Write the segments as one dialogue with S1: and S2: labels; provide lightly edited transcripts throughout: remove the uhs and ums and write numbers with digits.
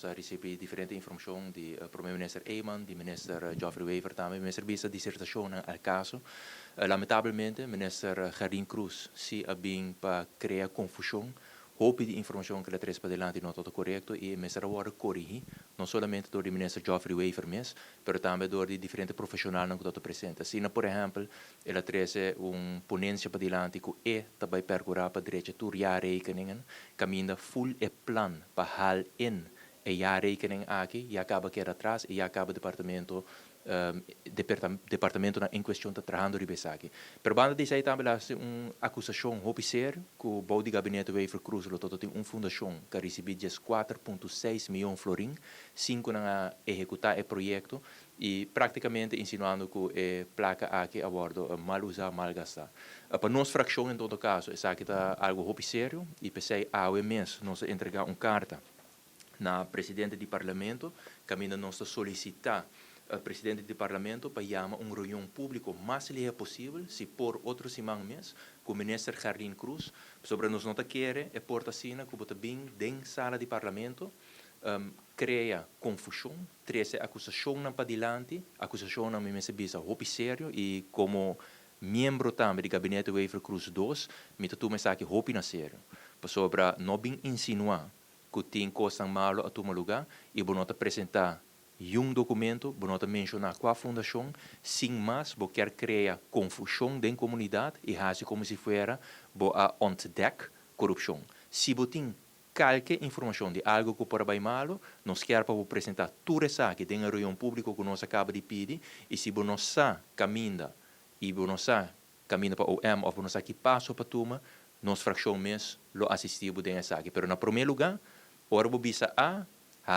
S1: nós recebemos diferente informação de primeiro-ministro Eyman, de ministro Geoffrey Wever também, ministro Bisa dissertação no caso. Lamentavelmente, ministro Jardín Cruz se bem para criar confusão. Hope de informação que ele traz para adelante não está correto e ministro agora corrigir, não somente do ministro Geoffrey Wever, mas também do diferentes profissionais que estão presentes. Assim, por exemplo, ele traz ponência para adelante que também percorrer para a direita tur jaarrekeningen, caminha full e plan para hal in e jaarrekening aqui e acaba que era atrás e acaba departamento departamento em questão está trabalhando aqui. Pero banda diz aí também uma acusação séria que o bom de gabinete Wever Cruz tem uma fundação que recebeu 4,6 milhões de florins, 5 na executar o projeto e praticamente insinuando que a placa aqui a bordo mal usar, mal gastar. Para nossa fração em todo caso, é que está algo sério e pensei a mês nós entregar uma carta na presidente do parlamento, caminho nós solicitar presidente do parlamento para chamar reunião pública mais livre possível, se por outros semanas, com o ministro Jardín Cruz, sobre nós não queremos é porta sina que bota bem dentro da sala do parlamento, cria confusão, traz acusação na para diante, acusação na minha bisa roupa sério e como membro também do gabinete Wever Cruz 2, me tu me sabe roupa na sério, sobre não bem insinuar que tem coisa malo a tomar lugar e vou apresentar documento, vou mencionar qual a fundação, sem mais, vou querer criar confusão dentro da comunidade e fazer como se fosse vou ontdek corrupção. Se você tem qualquer informação de algo que pode ser malo, nós queremos para apresentar tudo isso aqui dentro da reunião pública que nós acabamos de pedir e se você caminha e você caminha para o OM ou você aqui passo para a turma, nós fração mesmo lo assistimos dentro dessa aqui. Mas, no primeiro lugar, ora vou bisa a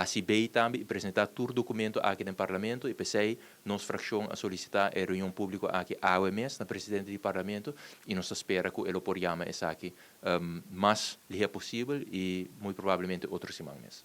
S1: CBI também apresentar todo o documento aqui no parlamento e pensei nossa fração a solicitar a reunião pública aqui a OMS, na presidente do parlamento e nós espera que ele por chamar essa aqui mais livre possível e muito provavelmente outras semanas.